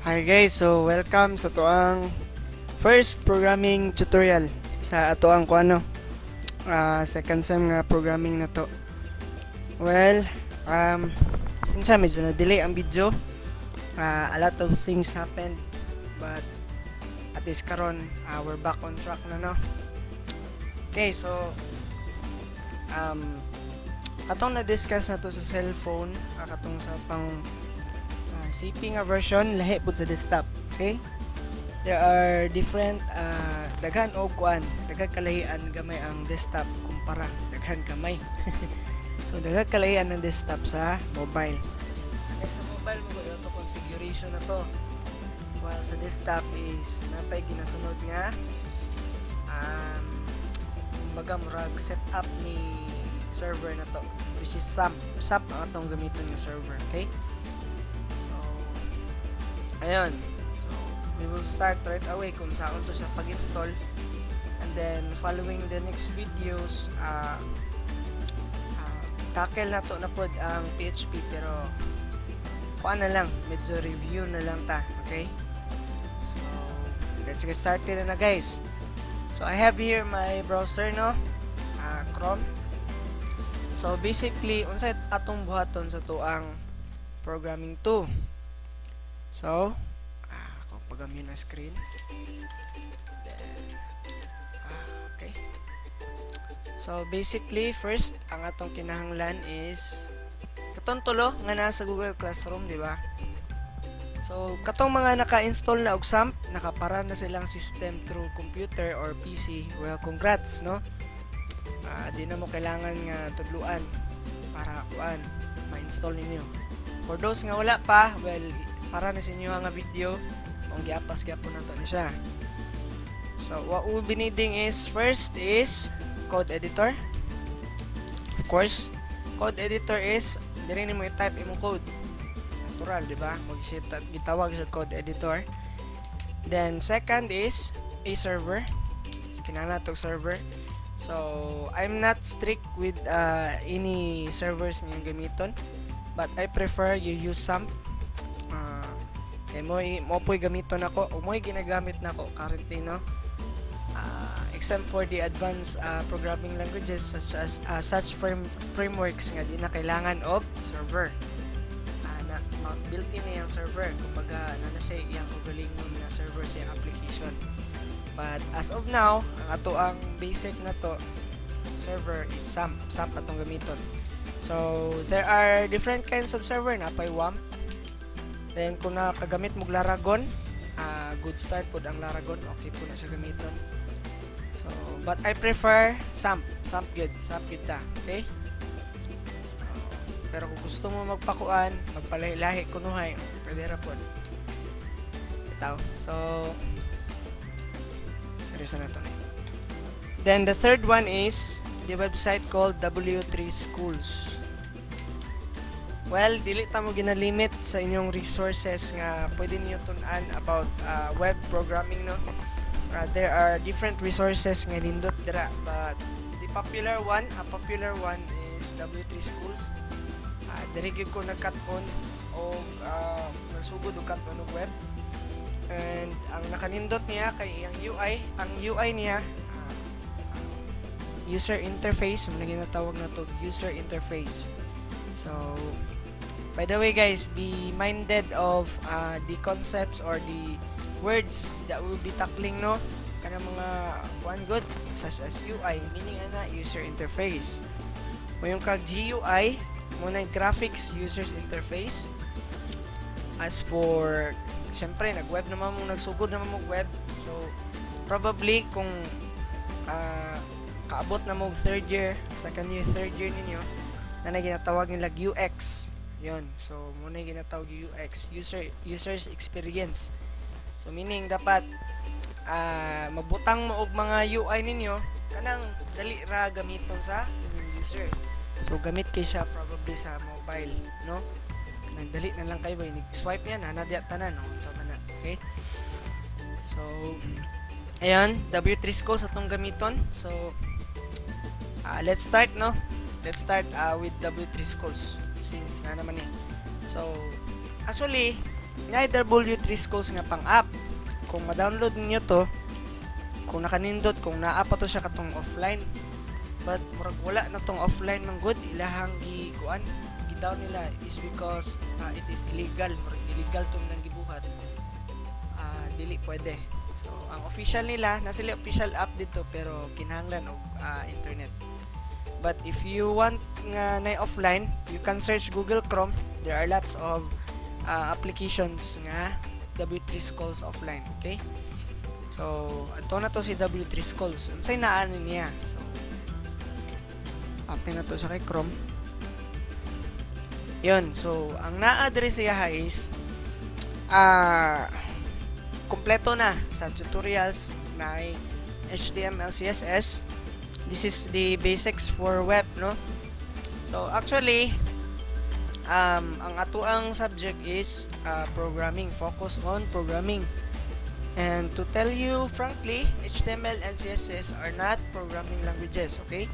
Hi guys, so welcome sa tuang first programming tutorial sa atoang second sem nga programming na to. Well, since medyo na-delay ang video, a lot of things happened, but at least karon we're back on track na, no? Okay, so katong na-discuss na to sa cellphone, katong sa pang CP nga version lahi pud sa desktop. Okay, there are different daghan og daghang kalahian gamay ang desktop kumpara daghan kamay. So daghang kalahian ang desktop sa mobile. Sa mobile mo auto configuration na to, while sa desktop is natay ginasunod nga kumbaga murag setup ni server na to, which is SAP ang atong gamiton nga server. Okay, ayun, so we will start right away kung saan to siya pag-install, and then following the next videos tackle na to na pod ang PHP, pero kuan na lang, medyo review na lang ta. Okay, so let's get started na guys. So I have here my browser, no, Chrome. So basically unsay atong buhaton sa tuang programming 2. So, kung pag-amune na screen. Then, okay. So, basically, first, ang atong kinahanglan is katong tulo nga nasa Google Classroom, di ba? So, katong mga naka-install na og SAMP, nakapara na silang system through computer or PC. Well, congrats, no? Di na mo kailangan nga tudluan para ma-install ninyo. For those nga wala pa, well, para na sa inyo nga video kung giapas gyapon nato ni siya. So what we'll be needing is, first is code editor. Of course, code editor is diri nimo i-type imong code. Natural, di ba? Gitawag sa code editor. Then second is a server. Kinahanglan tong server. So I'm not strict with any servers nga gamiton, but I prefer you use some. Kay mo po'y gamiton ako o mo'y ginagamit na ako currently, no, except for the advanced programming languages such frameworks nga di na kailangan of server, built-in na yung server, kumbaga na siya iyang kagalingon na server sa application. But as of now, ang ato ang basic na to server is SAMP atong gamiton. So there are different kinds of server, napay WAMP. Then kung nakagamit mo Laragon, good start po ang Laragon, okay po na siya gamiton. So, but I prefer SAMP good ta, okay? So, pero kung gusto mo magpakuan, magpalahi-lahi kunuhay, pwede ra po. Ito. So, narisa na to. Then the third one is the website called W3 Schools. Well, dili ta mo ginalimit sa inyong resources nga pwede niyo tun-an about web programming, no. There are different resources nga nindot dira, but the popular one is W3 Schools. Diri gyud ko nagkat-on o nasugod og kat-on og web. And ang nakanindot niya kay ang UI niya, user interface, mo ginatawag na to user interface. So by the way guys, be minded of the concepts or the words that we'll be tackling, no, kanang mga one good such as UI, meaning ana user interface. O yung kag GUI mo na graphics users interface. As for syempre nag-web naman mo, nagsugod naman mo web, so probably kung kaabot na mo third year ninyo na ginatawag nila UX. Yun. So, muna yung ginatawag UX, user's experience. So, meaning dapat magbutang mo og mga UI ninyo kanang dali ra gamiton sa user. So, gamit kay siya probably sa mobile, no? Kanang dali na lang kayo, swipe yan, nanadya tanan, no? So, mana. Okay? So, ayan, W3 Schools atong gamiton. So, let's start, no? Let's start with W3 Schools since na naman So, actually, nga W3 schools nga pang app. Kung ma-download niyo to, kung nakanindot, kung naa pa to siya katong offline, but murag wala na tong offline man good, ilahang gi-down nila is because it is illegal, murag illegal to nilang gibuhat. Dili pwede. So ang official nila, na sila official app dito pero kinahanglan og internet. But if you want nga na offline, you can search Google Chrome. There are lots of applications nga W3 schools offline, okay? So ato na to si W3 schools. Unsay naan niya? So open na to sa kay Chrome. Yun, so ang na-address niya is kompleto na sa tutorials na HTML, CSS. This is the basics for web, no? So actually, ang atuang subject is programming, focus on programming. And to tell you frankly, HTML and CSS are not programming languages, okay?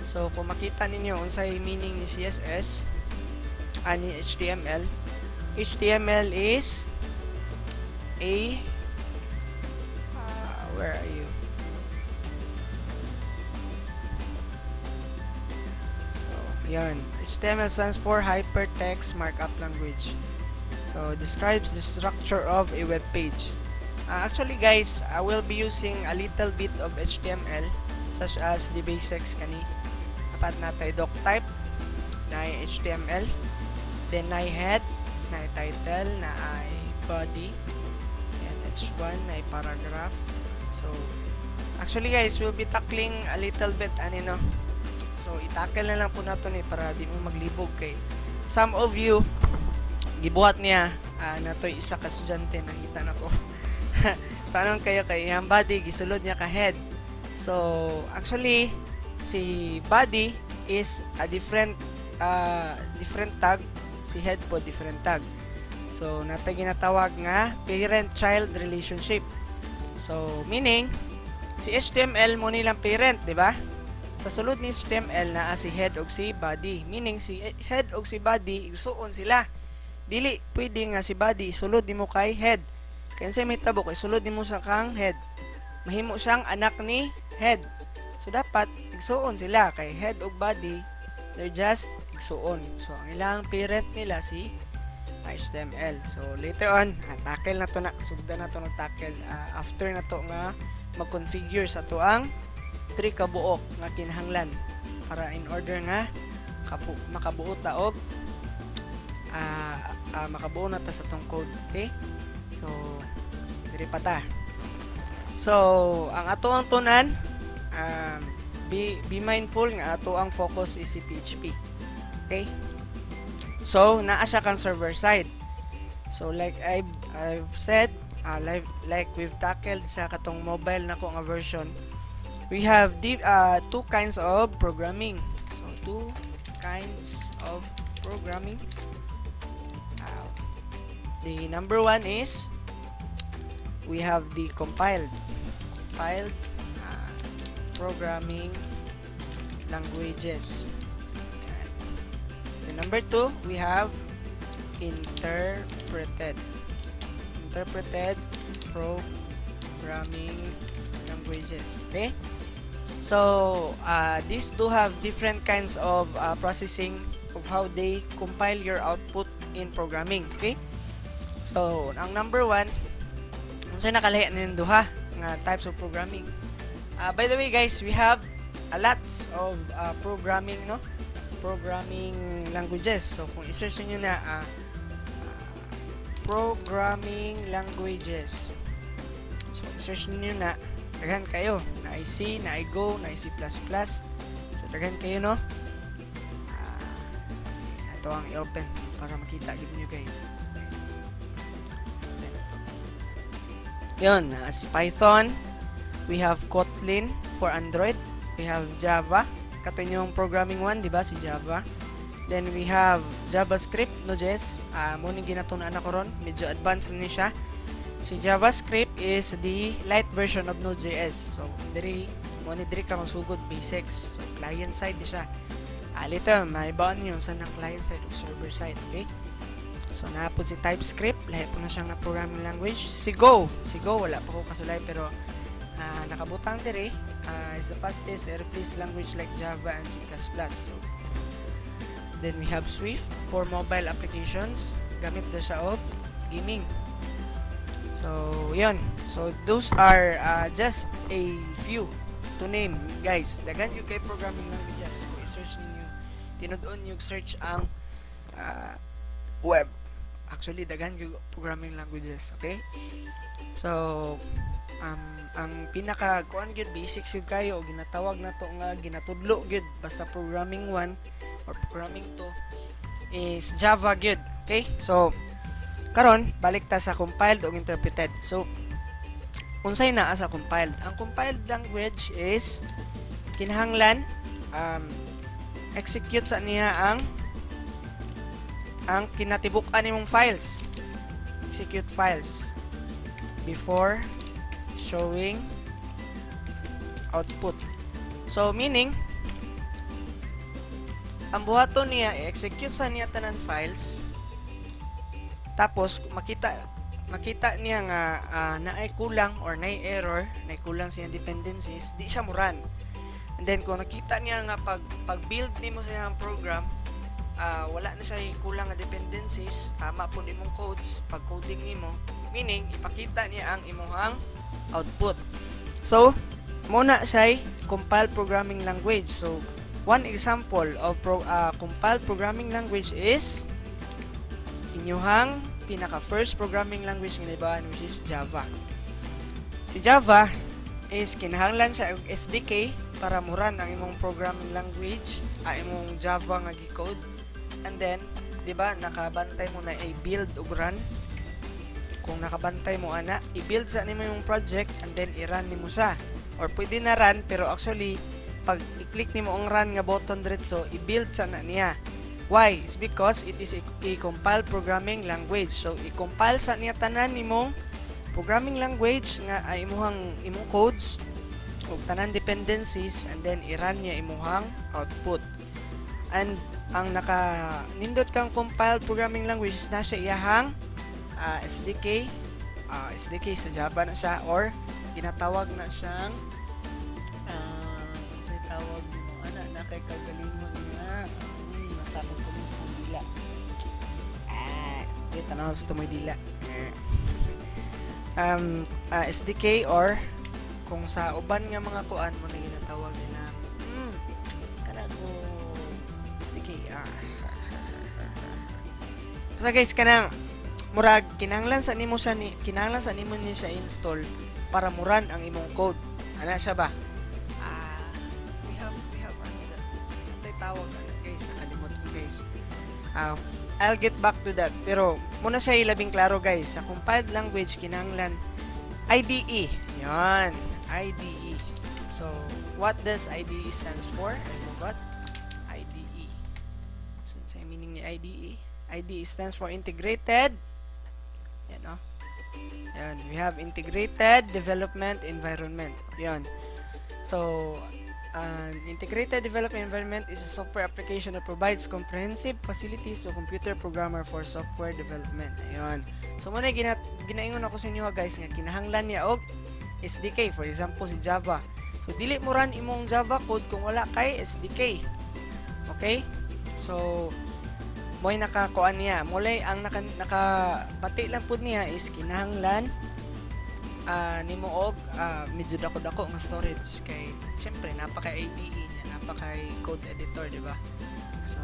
So kung makita ninyo unsay meaning ni CSS ani HTML, HTML is a where are you? So yan, HTML stands for Hypertext Markup Language. So describes the structure of a web page. Actually guys, I will be using a little bit of HTML such as the basics kani. Dapat natay doc type na HTML, then na head, na title, na body, and H1 na paragraph. So actually guys, we'll be tackling a little bit no. So i-tackle na lang po nato ni para di mo maglibog kay some of you gibuhat niya natoy isa ka estudyante nakita nako. Tanong kayo kay ang body gisulod niya ka head. So actually si body is a different tag, si head po different tag. So natay ginatawag nga parent-child relationship. So meaning si HTML mo nilang parent, di ba? Sa sulod ni HTML naa si head og si body, meaning si head og si body igsuon sila. Dili pwede nga si body sulod nimo kay head. Kaya sa may tabo kay sulod nimo sa kang head, mahimo siyang anak ni head. So dapat igsuon sila kay head ug body, they're just igsuon. So ang ilang parent nila si HTML. So later on, tackle na to na, sugda na to nag-tackle after na to nga mag-configure sa to ang 3 kabuok nga kinahanglan para in order nga makabuo ta og makabuo na ta sa tong code, okay? So diri pa ta. So ang ato ang tunan, be mindful nga ato ang focus is si PHP, okay? So naa siya kang server side. So like I've said, like we've tackled sa katong mobile na ko nga version, we have two kinds of programming. So two kinds of programming. The number one is we have the compiled programming languages. The number two, we have interpreted programming languages. Okay, so these do have different kinds of processing of how they compile your output in programming. Okay, so ang number one, unsay nakalahi nin duha nga types of programming. By the way guys, we have a lots of programming languages. So kung i-search niyo na programming languages, so i-search niyo na, daghan kayo, na C, na Go, na C++. So daghan kayo, no? Ito ang i-open para makita gid niyo guys. Yun, si Python, we have Kotlin for Android, we have Java, kato yung programming one, di ba, si Java. Then we have JavaScript, Node.js, mo ni ginatunan na ko ron, medyo advanced na siya. Si JavaScript is the light version of Node.js. So diri ka masugod basics. So client side di siya. Later may baon niyo sa na client side o server side, okay? So naapod si TypeScript, lahi po na siyang na programming language. Si Go wala pa ko kasulay pero nakabutang dire is the fastest replace language like Java and C++. So then we have Swift for mobile applications, gamit na siya og gaming. So yun, so those are just a few to name, guys. Daghan yung kay programming languages. Kung i-search ninyo, tinudon yung search ang web. Actually, daghan yung programming languages, okay? So ang pinaka kuan gyud basics yun kayo, ginatawag na to nga ginatudlo gyud basta programming 1 or programming 2 is Java gyud. Okay? So karon balik ta sa compiled ug interpreted. So unsay naa sa compiled? Ang compiled language is kinahanglan execute sa niya ang kinatibuk-an nimong files. Execute files before showing output. So meaning ang buhaton niya i-execute sa niya tanan files, tapos makita niya nga naay kulang or naay error, naay kulang siya dependencies, di siya mo run. And then kung nakita niya nga pag-build nimo sa iyang program, wala na siya kulang nga dependencies, tama po nimong codes pag coding nimo, meaning ipakita niya ang imong output. So muna siya compiled programming language. So one example of compiled programming language is inyuhang pinaka first programming language nga naibahan, which is Java. Si Java is kinahanglan siya og SDK para muran ang imong programming language, imong Java nga gi-code. And then, di ba, nakabantay mo na i-build ug run. Kung nakabantay mo ana, i-build sa nimo yung project and then i-run nimo siya. Or pwede na run pero actually pag i-click nimo ang run nga button diretso, i-build sa na niya. Why? It's because it is a compiled programming language. So i-compile sa niya tanan nimong programming language nga ay imong codes ug tanan dependencies, and then i-run niya imong output. And ang naka-nindot kang compiled programming language is na siya iyahang SDK sa Java na siya, or ginatawag na siyang sa tawag mo na kay kagalingon niya nasakot ko sa dila kita na sa tumoy dila SDK, or kung sa uban nga mga kuan mo na ginatawag nila kanago SDK basta guys kanang murag kinahanglan sa nimo niya siya install para muran ang imong code. Ana siya ba? We have antay tawag guys, kalimot ko guys. I'll get back to that. Pero muna siya ilabing klaro guys, sa compiled language kinahanglan IDE. Yan, IDE. So, what does IDE stands for? I forgot. IDE. So, sa meaning ni IDE? IDE stands for integrated. Yan, no? Yan, we have integrated development environment. Yan. So, an integrated development environment is a software application that provides comprehensive facilities to computer programmer for software development. Ayun. So, muna ginaingon ako sa inyo guys nga kinahanglan niya og SDK. For example, si Java. So, dili mo run imong Java code kung wala kay SDK. Okay? So, mo'y nakakuan niya. Mulay ang nakabati lang po niya is kinahanglan nimo og medyo dako-dako nga storage kay syempre napaka-IDE niya, napaka-code editor, di ba? So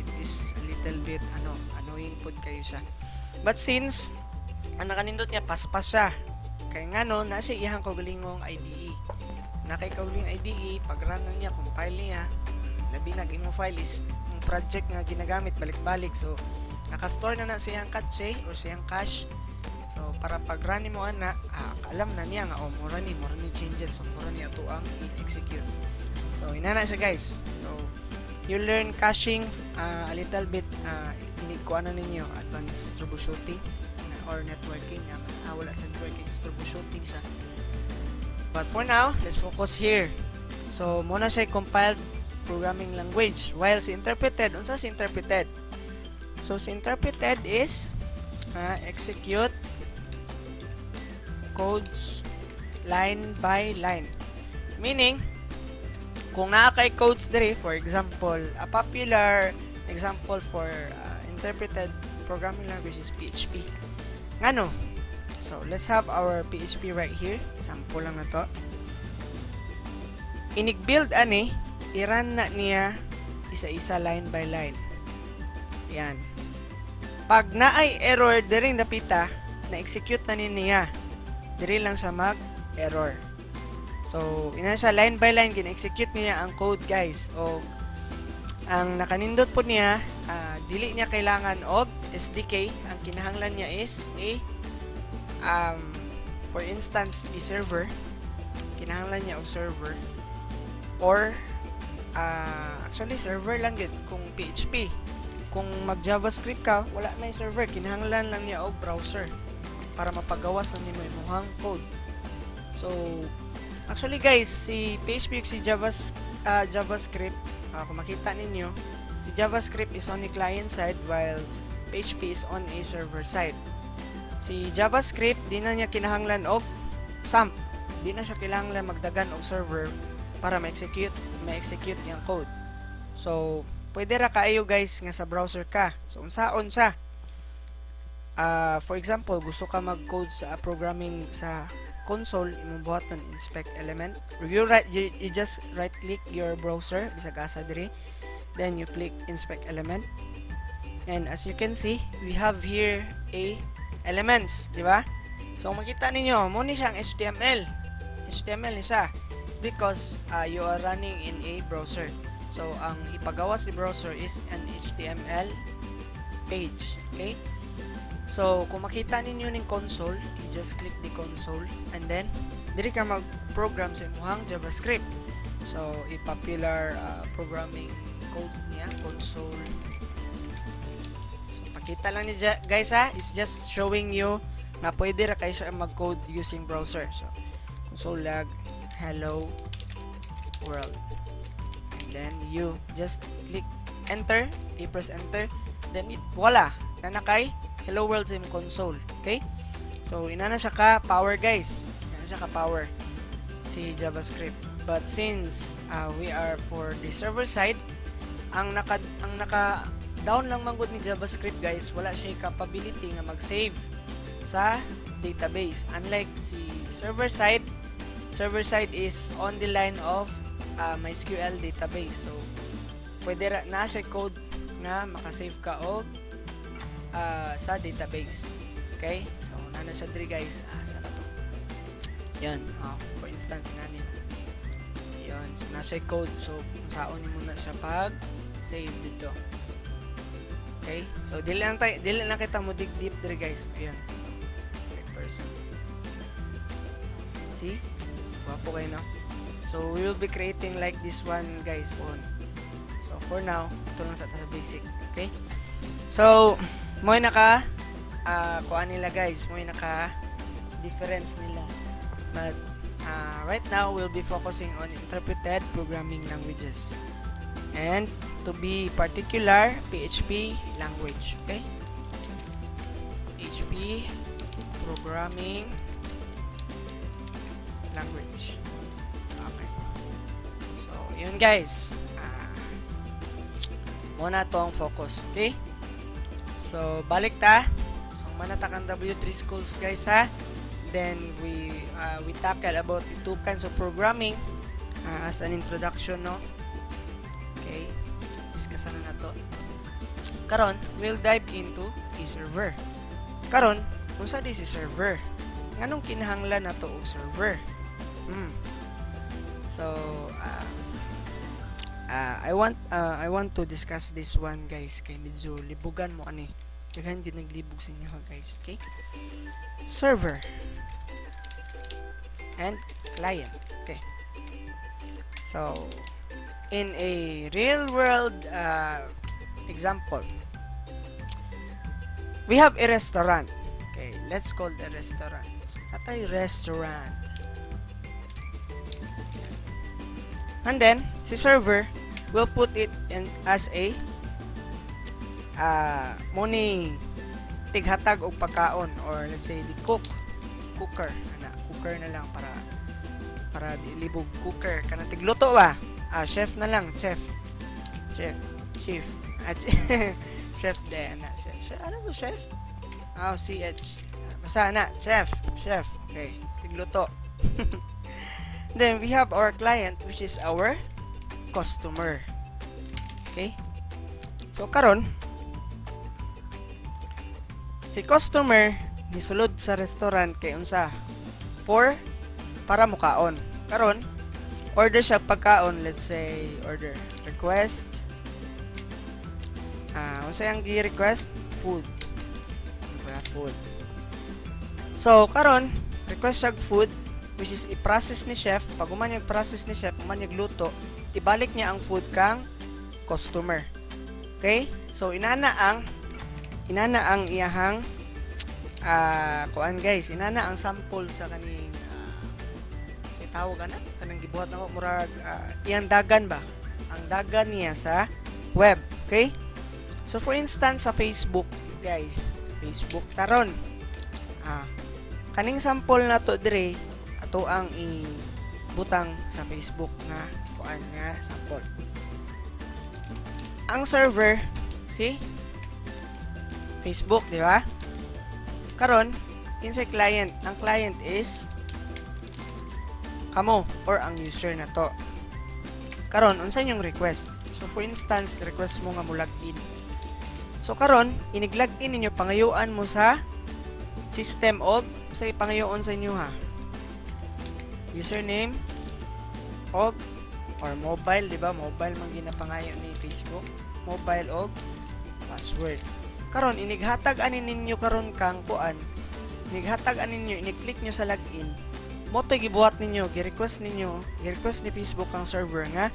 it is a little bit annoying pod kayo siya. But since ang nakanindot niya paspas siya, kay ngano na siya iyang kaugalingong IDE. Na kay kaugaling IDE pag run niya, compile niya, labi na imong file is project nga ginagamit balik-balik, so naka-store na siyang cache or siyang cache. So para pag run mo ana, alam na niya nga mura ni changes, so mura ni ato ang i-execute. So inana siya guys. So you learn caching a little bit, inikuan na ninyo advanced troubleshooting or networking. Wala sa networking, troubleshooting siya. But for now, let's focus here. So muna siya compiled programming language, while si interpreted, unsa si interpreted? So si interpreted is execute codes line by line. So, meaning, kung naa kay codes diri, for example, a popular example for interpreted programming language is PHP. Ngano? So, let's have our PHP right here. Sample lang na to. Inig-build ani, i-run na niya isa-isa line by line. Yan. Pag naay error diring dapita, na-execute na niya. Diri lang siya mag-error. So, ina siya line by line, gina-execute niya ang code, guys. O, ang nakanindot po niya, dili niya kailangan og SDK. Ang kinahanglan niya is for instance, a server. Kinahanglan niya og server. Or, actually, server lang yun kung PHP. Kung mag-JavaScript ka, wala na yung server. Kinahanglan lang niya og browser para mapagawas ang nimo imong code. So, actually guys, si PHP si JavaScript, kung makita ninyo, si JavaScript is on the client side while PHP is on a server side. Si JavaScript, di na niya kinahanglan og SAMP. Di na siya kinahanglan magdagan og server para ma-execute yung code. So, pwede ra kaayo guys nga sa browser ka. So, unsaon siya? For example, gusto ka mag-code sa programming sa console, imong buhaton inspect element. You just right click your browser bisag asa diri, then you click inspect element, and as you can see, we have here a elements, di ba? So makita ninyo mo ni siyang HTML ni siya. It's because you are running in a browser. So ang ipagawa si browser is an HTML page. Okay? So, kung makita ninyo ng console, you just click the console and then diri ka mag-program sa imuhang JavaScript. So, i-popular programming code niya, console. So, pakita lang ni guys it's just showing you na pwede ra kayo siya mag-code using browser. So, console log hello world. And then you just click enter, i-press enter, then voila, nanakay hello world sa imong console. Okay? So, ina na siya ka power guys. Ina na siya ka power si JavaScript. But since we are for the server side, ang naka down lang manggod ni JavaScript guys, wala siya capability nga mag-save sa database. Unlike si server side is on the line of MySQL database. So, pwede na siya code na makasave ka og sa database. Okay? So, nana siya diri guys. Sana to. Yan. For instance, nani. Yan. So, nasa code. So, saon mo na siya pag save dito. Okay? So, dili lang kita mo dig deep diri guys. Ayan. Third person. See? Wapo kayo, no? So, we will be creating like this one guys po. So, for now, ito lang sa basic. Okay? So, mo naka kuan nila guys, mo naka difference nila. But right now we'll be focusing on interpreted programming languages. And to be particular, PHP language, okay? PHP programming language. Okay. So, yun guys. Muna tong focus, okay? So, balik ta. So, manatakan W3 schools guys ha. Then, we tackle about the two kinds of programming as an introduction, no? Okay. Discussan na to. Karon, we'll dive into a server. Karon, kung sa di si server, nganong kinahanglan na to og server? So, I want to discuss this one guys kay medyo libugan mo ani. Daghan gyud naglibog sa inyo guys, okay? Server and client. Okay. So, in a real world example, we have a restaurant. Okay, let's call the restaurant. So, atay restaurant. And then, si server will put it in as a mo ni tighatag og pagkaon, or let's say the cooker na lang para di libog. Cooker kanang tigluto ba, chef na lang, chief chef de ana chef ano mo chef, CH basta na chef, okay, tigluto. Then we have our client, which is our customer. Okay, so karon si customer nisulod sa restaurant kay unsa, para mukaon. Karon order siya pagkaon, let's say order request, unsa yang gi-request, food. So karon request siya food, which is i-process ni chef. Pag human yung process ni chef, human yung luto, ibalik niya ang food kang customer. Okay, so inana ang iyahang kuan guys, inana ang sample sa kaning say tawag ana kanang gibuhat nako murag iyang dagan ba, ang dagan niya sa web. Okay, so for instance sa Facebook guys, Facebook taron kaning sample na to dire ato ang ibutang sa Facebook nga kuan nga sample. Ang server si Facebook, di ba? Karon inside client, ang client is kamo or ang user na to. Karon unsa yung request? So for instance, request mo nga mo login. So karon inig-login ninyo, pangayuan mo sa system og sa ipangayoon sa inyo ha. Username og or mobile, di ba? Mobile man ginapangayo ni Facebook. Mobile og password. Karon inighatag ani ninyo karon kang kuan. Inighatag ani ninyo, ini-click nyo sa login. Mo to gibuhat ninyo, gi-request ni Facebook ang server nga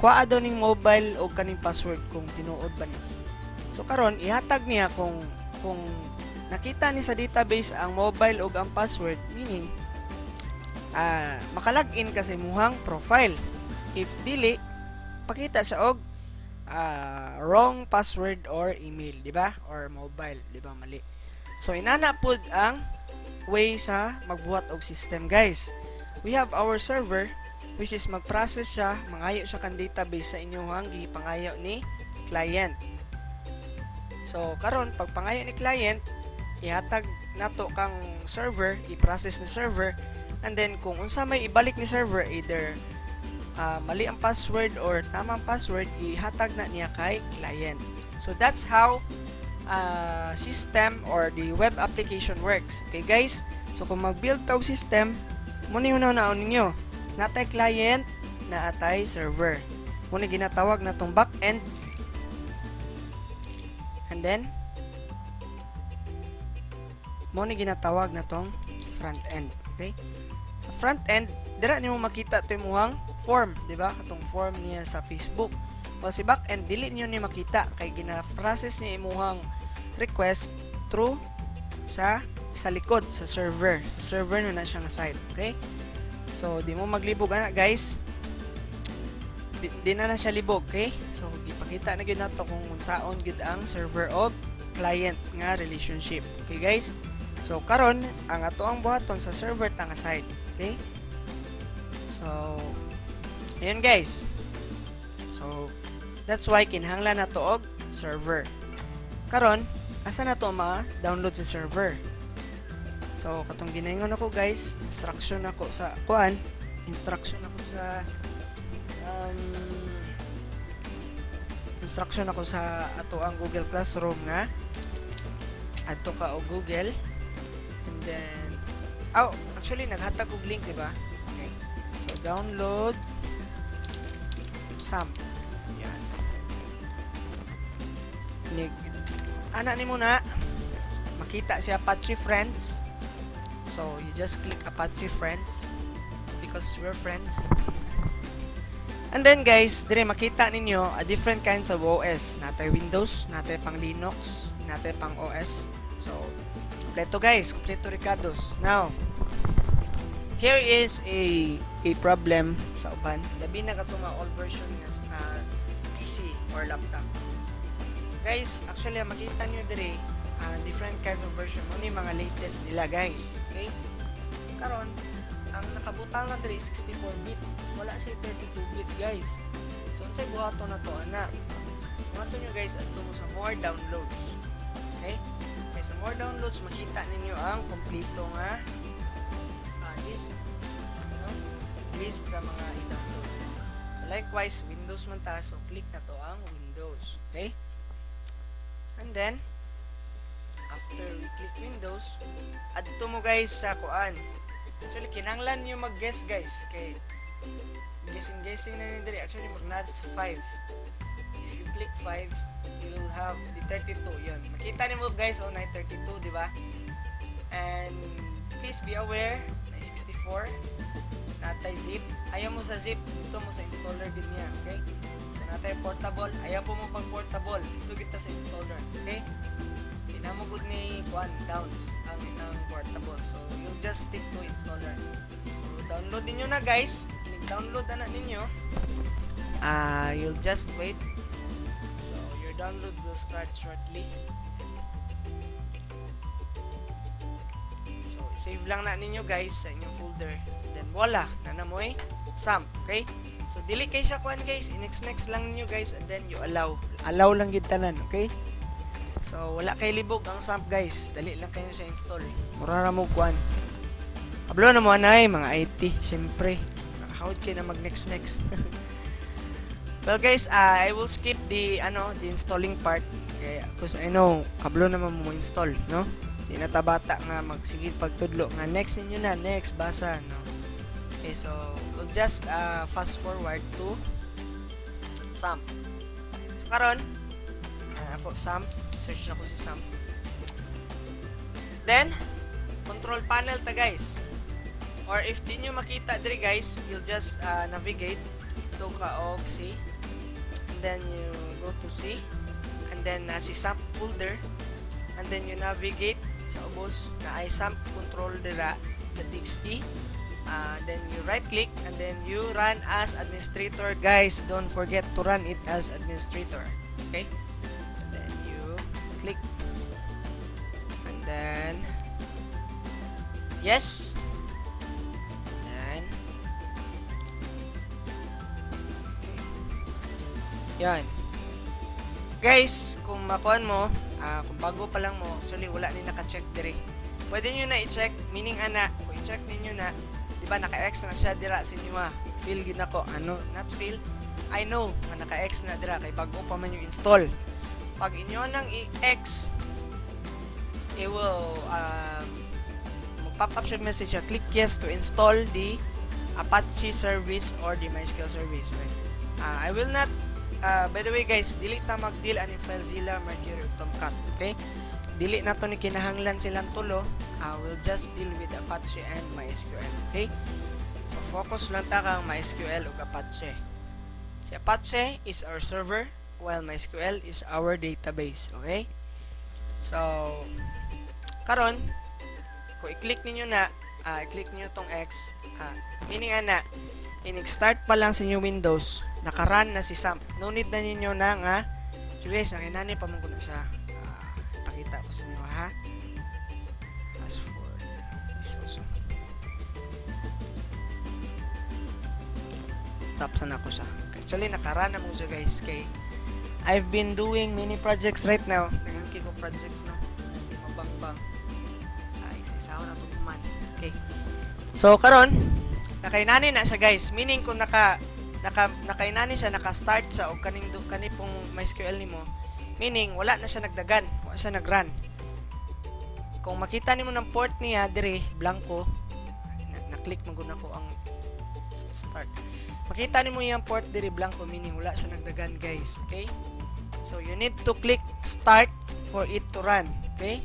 kuha daw ning mobile og kaning password kung tinuod ba niya. So karon ihatag niya kung nakita ni sa database ang mobile og ang password, meaning makalagin ka sa imuhang profile. If dili, pakita siya og wrong password or email, di ba? Or mobile, di ba? Mali. So inana pud ang way sa magbuhat og system, guys. We have our server, which is mag-process siya, mangayo siya kan database sa inyong gipangayo ni client. So karon pag pangayo ni client, ihatag nato kang server, i-process ni server, and then kung unsa may ibalik ni server, either mali ang password or tamang password, ihatag na niya kay client. So that's how system or the web application works. Okay guys, so kung mag-build tawag system, muna yung naon ninyo, natay client, naatay server, muna ginatawag na tong back end, and then muna ginatawag na tong front end. Okay, sa front end dira nimo makita to imong form, di ba? Katong form niya sa Facebook. O si back end dili niyo ni makita kay gina-process ni imong request through sa likod sa server. Sa server na siya nga site, okay? So di mo maglibog ana guys. Di na siya libog, okay? So ipakita na gyud nato kung unsaon gyud ang server of client nga relationship. Okay guys? So karon ang ato ang buhaton sa server ta nga site, okay? So ayan guys. So that's why kinahanglan nato og server. Karon asa nato ma-download sa server? So katong ginaingon ako guys, instruction ako sa ato ang Google Classroom nga adto ka og Google, and then actually naghatag og link, di ba? Okay. So download SAM. Yan. Ana ni muna makita si Apache Friends. So you just click Apache Friends because we're friends. And then guys, dire makita ninyo a different kinds of OS. Natay Windows, natay pang Linux, natay pang OS. So kompleto guys, kompleto Ricardos. Now, here is a problem sa uban. Labi na kato nga all version nga PC or laptop. guys, actually makita nyo dire different kinds of version mo ni mga latest nila guys. Okay? Karon, ang nakabutang na dire 64-bit. Wala siya 32-bit guys. So unsay buhaton na to ana? Buhaton nyo guys adto mo sa more downloads. Okay? Okay, sa more downloads makita ninyo ang kompleto nga list, no? List sa mga i-download. So likewise, Windows man ta, so click na to ang Windows. Okay? And then after we click Windows, adto mo guys sa kuan. Actually kinahanglan niyo mag-guess guys kay guessing na ni diri. Actually mag-nudge 5. If you click 5, you will have the 32 yun. Makita niyo guys on 32, di ba? And please be aware na 64 natay zip. Ayaw mo sa zip, dito mo sa installer din niya, okay? So natay portable, ayaw po mo pag portable, dito kita sa installer, okay? Pinamugod ni kuan downs ang portable. So you'll just stick to installer. So download niyo na guys. I-download na ninyo. You'll just wait. So your download will start shortly. So save lang na ninyo guys sa inyong folder. Then voila, nanamoy SAMP, okay? So dili kay siya kuan guys, next lang niyo guys and then you allow lang gyud tanan, okay? So wala kay libog ang SAMP guys, dali lang kayo siya install. Mura ra mo kuan. Kablo na mo anay mga IT, syempre. How kay na mag next. Well guys, I will skip the installing part kaya because I know kablo na mo install, no? Di na ta bata nga magsigit pagtudlo nga next ninyo na, next basa, no? Okay, so we'll just fast forward to SAMP. So karon ako SAMP, search na ko si SAMP. Then control panel ta guys. Or if di nyo makita diri guys, you'll just navigate to kaog C. And then you go to C. And then si SAMP folder. And then you navigate sa ubos na ay SAMP control dira .txt. Then you right click and then you run as administrator guys. Don't forget to run it as administrator. Okay? And then you click. And then yes. And yan. Guys, kung makuan mo, kung bago pa lang mo, actually wala ni naka-check diri. Pwede nyo na i-check, meaning ana, kung i-check ninyo na, di ba naka-X na siya dira sa inyo feel gid nako, not feel, I know, naka-X na dira, kay bago pa man yung install. Pag inyo nang i-X, it will, mag-pop up siya message siya, click yes to install the Apache service or the MySQL service. Right? I will not, by the way guys, dili ta mag-deal ani FileZilla, Mercury, Tomcat, okay? Dili na to ni kinahanglan silang tulo. We'll just deal with Apache and MySQL, okay? So focus lang ta kang MySQL ug Apache. Si Apache is our server while MySQL is our database, okay? So karon kung i-click ninyo na, i-click niyo tong X, meaning ana, in-start pa lang sa inyo Windows, naka-run na si SAMP. No need na ninyo na nga, so guys, nakinani pa mong ko na siya. Pakita ko sa inyo ha. As for this also. Stop sana ko siya. Actually, naka-run na mo siya guys. Kay I've been doing many projects right now. Nagangki ko projects no. Mabang-bang. Isa-isawa na ito man. Okay. So, karon nakainani na siya guys. Meaning kung nakainani siya, naka-start siya o kanipong MySQL nimo, meaning wala na siya nagdagan, wala siya nag-run. Kung makita nimo ng port niya dire blanco, na-click mo guna ko ang start. Makita nimo yung port dire blanco, meaning wala siya nagdagan guys, okay? So you need to click start for it to run, okay?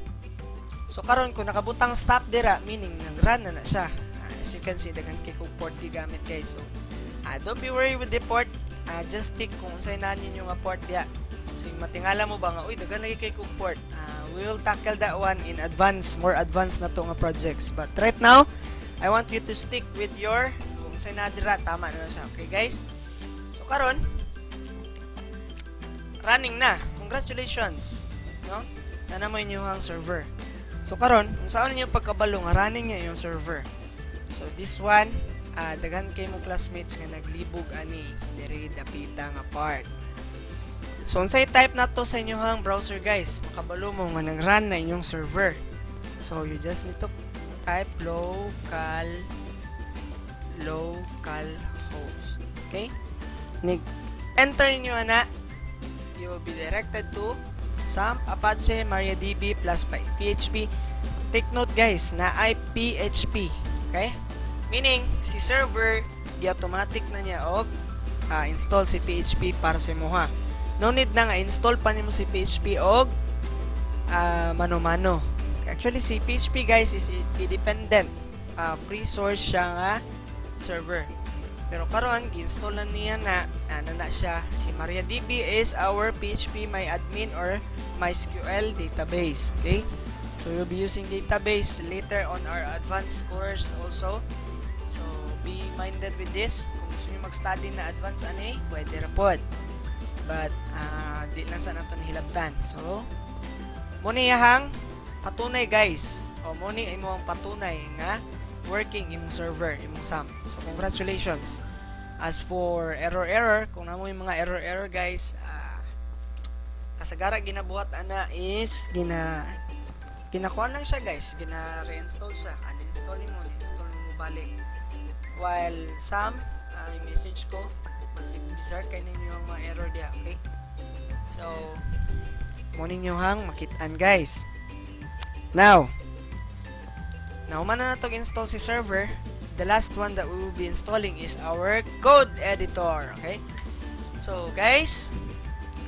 So karon kung nakabutang stop dira, meaning nag-run na siya. As you can see, dagan kay ko port gigamit guys. So don't be worried with the port. Just stick kung unsay na ninyo nga port diya. So matingala mo ba nga, uy, dagan lagi kay ko port. We will tackle that one in advance, more advanced na to nga projects. But right now, I want you to stick with your kung unsay na dira, tama na siya. Okay guys? So karon running na. congratulations, no? Na mo inyong server. So karon, kung saan niyo pagkabalo nga running niya yung server. So this one, daghan kay mo classmates nga naglibog ani diri dapita nga part. So unsay type na to sa inyong browser guys, makabalo mo nga nag-run na inyong server. So you just need to type localhost. Okay? Enter niyo ana, you will be directed to SAMP Apache MariaDB plus PHP. Take note guys na ay PHP. Okay? Meaning si server automatic na niya og install si PHP para sa imuha. No need na nga install pa nimo si PHP og mano-mano. Actually si PHP guys is independent, free source siya nga server. Pero karon gi-install na niya na siya. Si MariaDB is our PHP MyAdmin or MySQL database. Okay? So we'll be using database later on our advanced course also. So be minded with this. Kung gusto niyo mag-study na advanced ani, pwede ra pod. But di lang sa nato nihilabtan. So mo niyahang patunay guys. O mo ni imong patunay nga working imong server, imong SAMP. So congratulations. As for error, kung namo yung mga error guys, kasagara ginabuhat ana is ginakuan lang siya guys, gina-reinstall siya, uninstall mo balik. While SAMP, message ko, basig bizarre kay ninyo ang mga error diha, okay? So mo ninyo hang makitaan guys. Now man na natong install si server, the last one that we will be installing is our code editor, okay? So guys,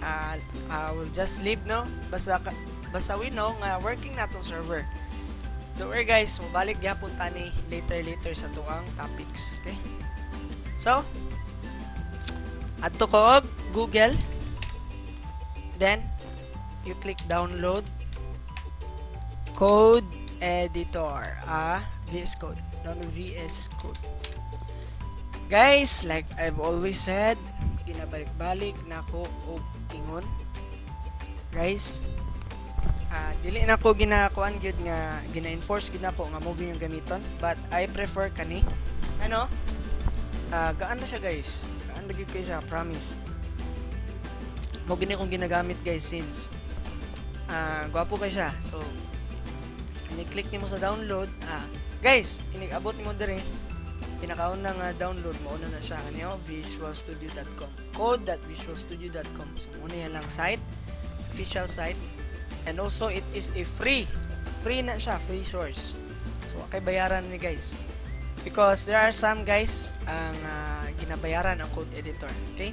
I will just leave no, basta we know nga working natong server. Don't worry guys, mabalik gyapon tani later sa tuang topics, okay? So adto ko og Google, then you click download code editor, VS Code, download VS Code. Guys, like I've always said, ginabalik-balik na ko og ingon. Guys, dili na ko ginakuan gyud nga gina-enforce gid nako nga movie yung gamiton, but I prefer kani gaan na siya guys. Gaan lagi kay sa promise. Mo gini kong ginagamit guys since gwapo kay siya. So i-click nimo sa download. Guys, inig-abot nimo dire. Pinakaunang download mo una na siya kanyo visualstudio.com. code.visualstudio.com. So muna yan lang site, official site. And also it is a free na siya, free source. So kay bayaran ni guys. Because there are some guys ang ginabayaran ang code editor, okay?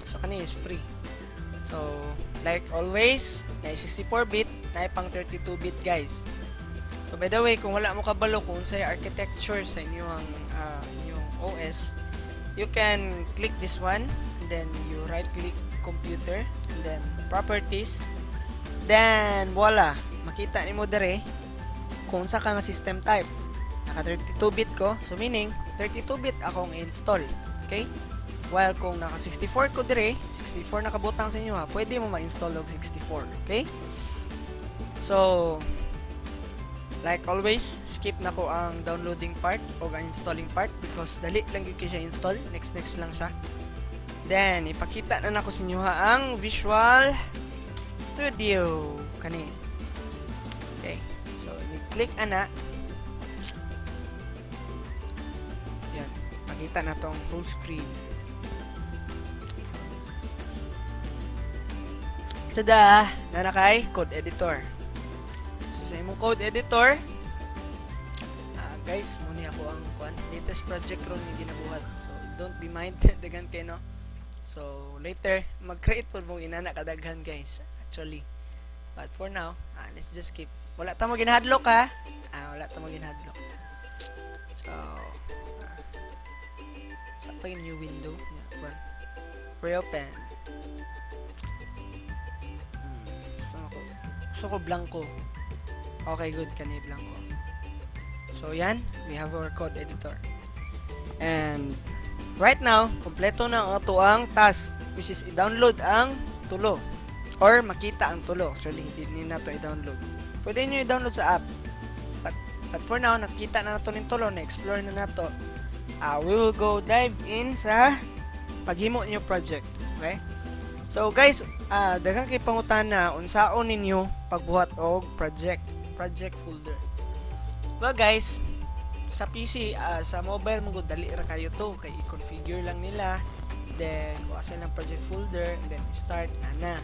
So kani is free. So like always, na 64-bit, na pang 32-bit guys. So by the way, kung wala mo kabalo kung sa architecture sa inyong OS, you can click this one, and then you right click computer, and then properties, then voila, makita nimo dire kung sa ka nga system type. Naka 32-bit ko, so meaning 32-bit akong install, okay? While kung naka 64 ko dire, 64 nakabutang sa inyo ha, pwede mo ma-install og 64, okay? So like always, skip na ko ang downloading part o ang installing part because dali lang yun siya install. Next lang siya. Then, ipakita na nako sa inyo ang Visual Studio. Kani. Okay. So, i-click ana. Yan. Pakita na tong full screen. Tada! Nanakay, code editor. Sa imong code editor, guys, muna ako ang latest project ron yung ginabuhat. So, don't be minded, daghan kayo, no? So, later, mag-create po mong inana kadaghan, guys. Actually. But for now, let's just skip. Wala ta mo ginahadlok, ha? Wala ta mo ginahadlok. So, saan pa yung new window? Reopen. Gusto ko blanco. Okay, good. Kanib lang ko. So, yan. We have our code editor. And, right now, kompleto na ang ato ang task, which is i-download ang tulo. or makita ang tulo. Actually, hindi niyo na to i-download. Pwede niyo i-download sa app. But for now, nakita na nato ning tulo, na-explore na nato. We will go dive in sa paghimo niyo project. Okay? So guys, daghang kay pangutana unsaon ninyo pagbuhat og project folder. Well guys, sa PC, sa mobile mo dali ra kayo to, kay i-configure lang nila, then kuha sila ng project folder, and then start na.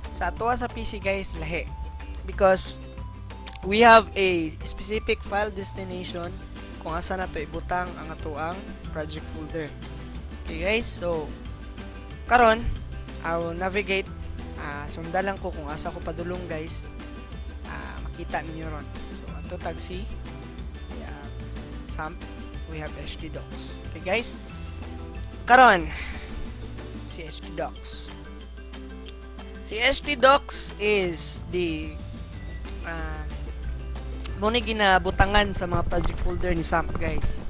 Sa ato sa PC guys, lahi, because we have a specific file destination kung asa na to ibutang ang atuang project folder. Okay guys, so karon I will navigate, sundan lang ko kung asa ko padulong guys, makita ninyo ron. So ato tag C, we have htdocs. Okay guys, karon si htdocs. Si htdocs is the muna ginabutangan sa mga project folder ni SAMP guys.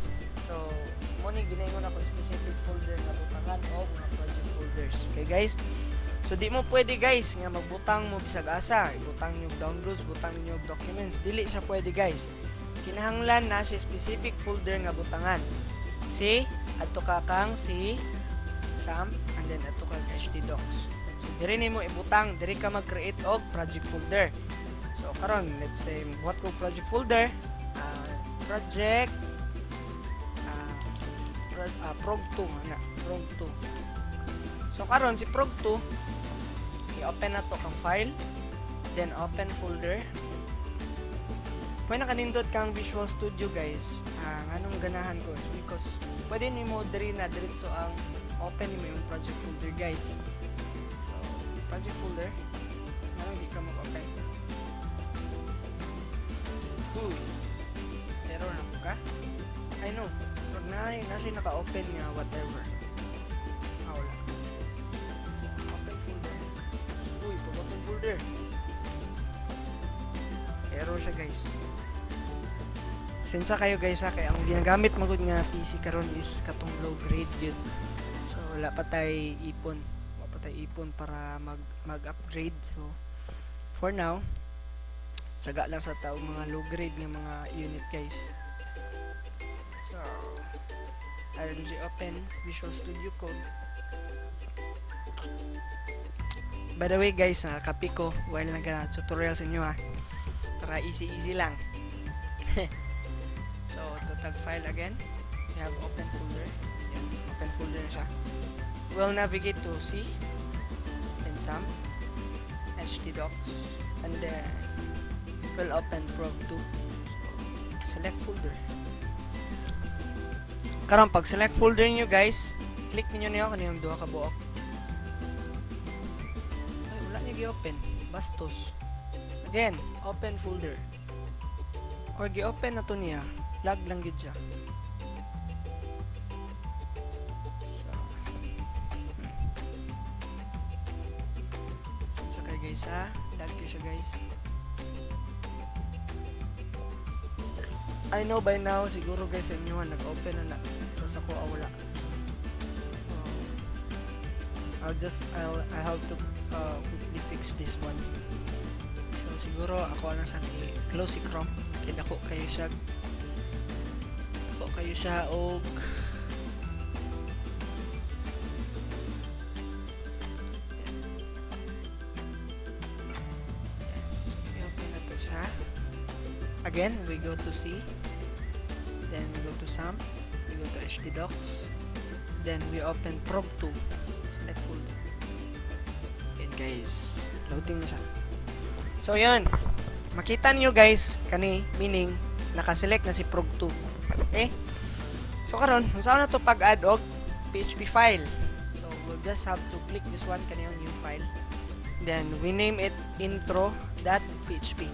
So muna ginaingon ako specific folder na butangan o mga project folders. Okay guys, so di mo pwede guys nga magbutang mo bisag asa, ibutang niyo downloads, butang niyo documents, dili siya pwede guys. Kinahanglan na si specific folder nga butangan. Si adto ka kang si SAMP, and then adto kang htdocs. So diri nimo ibutang, diri ka mag-create og project folder. So karon, let's say buhat ko project folder, project prog2 na, prog2. So karon si prog2, i-open na to kang file, then open folder. Kung nakanindot kang Visual Studio guys, anong ganahan ko is because pwede nimo diri na diretso ang open nimo yung project folder guys. So project folder, hindi ka mag-open. Error na po ka? I know. Pag nasi naka-open nga, whatever. Wala. So, open folder. Pag open folder. Error siya guys. Sensa kayo guys kaya ang ginagamit magod nga PC karon is katong low grade yun. So, wala pa tay ipon. Para mag-upgrade. So, for now, saga lang sa tao mga low grade ng mga unit guys. So I'll open Visual Studio Code. By the way guys, nakakapi ko while nag-tutorial sa inyo para easy lang. So to tag file again, we have open folder. Yan, open folder na siya. We'll navigate to C and SAMP, htdocs, and then will open prog2. Select folder. Karon pag select folder niyo guys, click niyo niyo kaniyang duha ka buok. Ay wala niyo gi-open, bastos. Again, open folder. Or gi-open na to niya, lag lang gid siya. So kay guys lag siya guys. I know by now, siguro guys sa inyo nag-open na tapos ako wala. I have to quickly fix this one. So siguro ako na sa i-close si Chrome kaya dako kayo siya og so i-open na to siya. Again, we go to C, then we go to SAMP, we go to htdocs, then we open prog2, select folder. Yan guys, loading na siya. So yun, makita niyo guys, meaning nakaselect na si prog2. Okay? So karon, saan na to pag-add og PHP file? So we'll just have to click this one, kaniyang new file. Then we name it intro.php.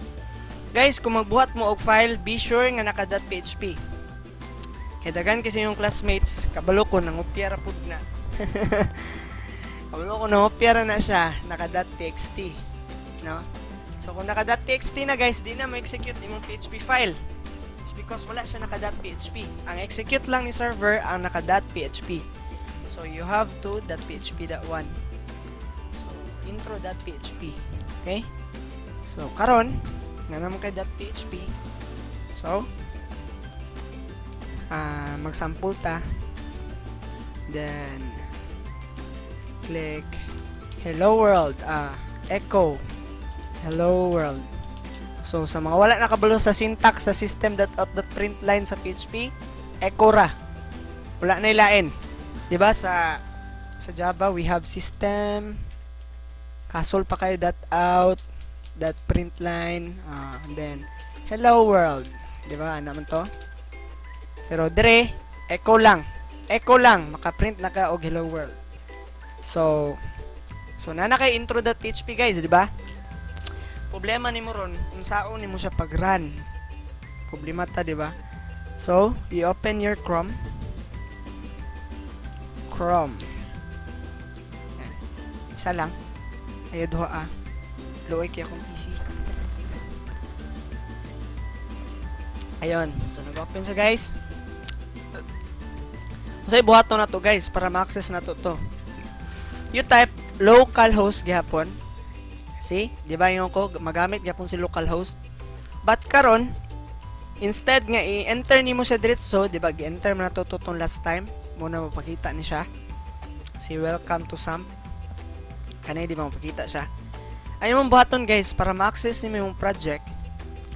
Guys, kung magbuhat mo og file, be sure nga naka.php. Kaya dagan kasi yung classmates, kabalo ko nangopya ra pud na. Kabalo ko nangopya ra na siya, naka.txt, no? So kung naka.txt na guys, di na ma-execute imong PHP file. It's because wala siya naka.php. Ang execute lang ni server ang naka.php. So you have to .php that one. So intro.php. Okay? So karon nga naman kay .php. So magsample ta. Then click hello world, echo hello world. So sa mga wala nakabalo sa syntax sa system.out.println sa PHP, echo ra. Wala na ilain. 'Di ba sa Java we have system kasol pa kayo .out .println and then hello world. 'Di ba? Ano man to? Pero dire echo lang. Echo lang maka-print na ka og hello world. So nana kay intro.php guys, 'di ba? Problema nimo ron kung saon nimo siya pag-run. Problema ta, 'di ba? So, you open your Chrome. Yan. Isa lang. Ayo duha Luoy kay akong PC. Ayun. So, nag-open siya guys. Usay buhaton na to guys para ma-access na to. You type localhost gihapon. See? Di ba yung ko magamit gihapon si localhost. But karon instead nga i-enter nimo siya diretso, di ba? Gi-enter mo na to tong last time. Muna mapakita ni siya. Si welcome to SAMP. Kanay di ba mapakita siya. Ayun mong buhaton guys para ma-access nimo yung project.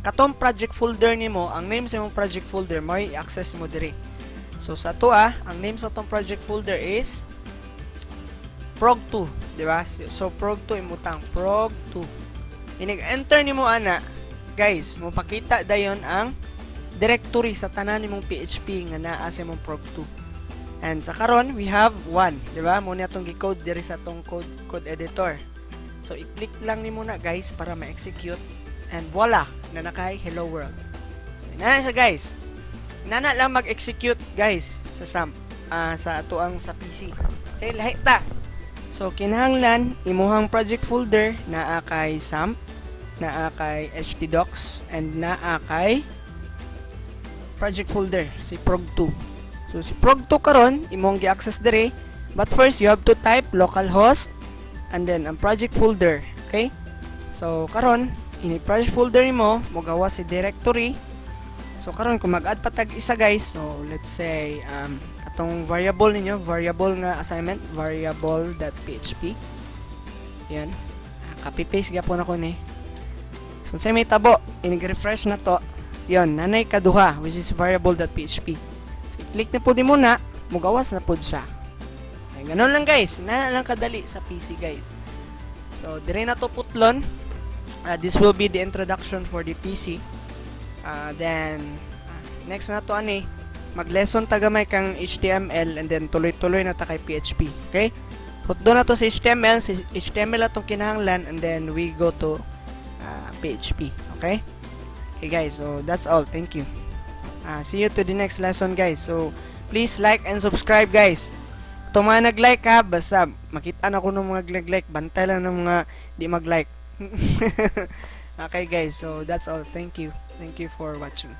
Katong project folder nimo, ang name sa imong project folder mo i-access mo diri. So sa to ang name sa tong project folder is prog2, di ba? So prog2 imutang prog2. Inig-enter nimo ana, guys, mo pakita dayon ang directory sa tanan nimong PHP nga naa sa imong prog2. And sa karon we have 1, di ba? Mo ni atong gi-code diri sa tong code editor. So i-click lang nimo na guys para ma-execute and voila, na nakay hello world. So ina siya guys. Nana lang mag-execute guys sa SAMP sa atuang sa PC. Okay, lahi ta. So kinahanglan imuhang project folder naa kay SAMP, naa kay htdocs and naa kay project folder si prog2. So si prog2 karon imong gi-access dire, but first you have to type localhost and then ang project folder. Okay? So karon ini project folder nimo mo gawa si directory. So karon kung mag-add pa tag isa guys, so let's say atong variable ninyo, variable nga assignment, variable.php. Yan. Copy paste gyapon ako ni. So say may tabo, inig-refresh na to. Yon, nanay kaduha which is variable.php. So i-click na pud mo na, mugawas na pud siya. Ay ganon lang guys, na lang kadali sa PC guys. So dire na to putlon. This will be the introduction for the PC. Then next na to ani mag-lesson tagamay kang HTML and then tuloy-tuloy na ta kay PHP. Okay? Hutdo na to sa HTML, si HTML atong kinahanglan and then we go to PHP. Okay? Okay guys, so that's all. Thank you. See you to the next lesson guys. So please like and subscribe guys. Kung mga nag-like ha, basta makita na ko ng mga nag-like, bantay lang ng mga di mag-like. Okay guys, so that's all. Thank you for watching.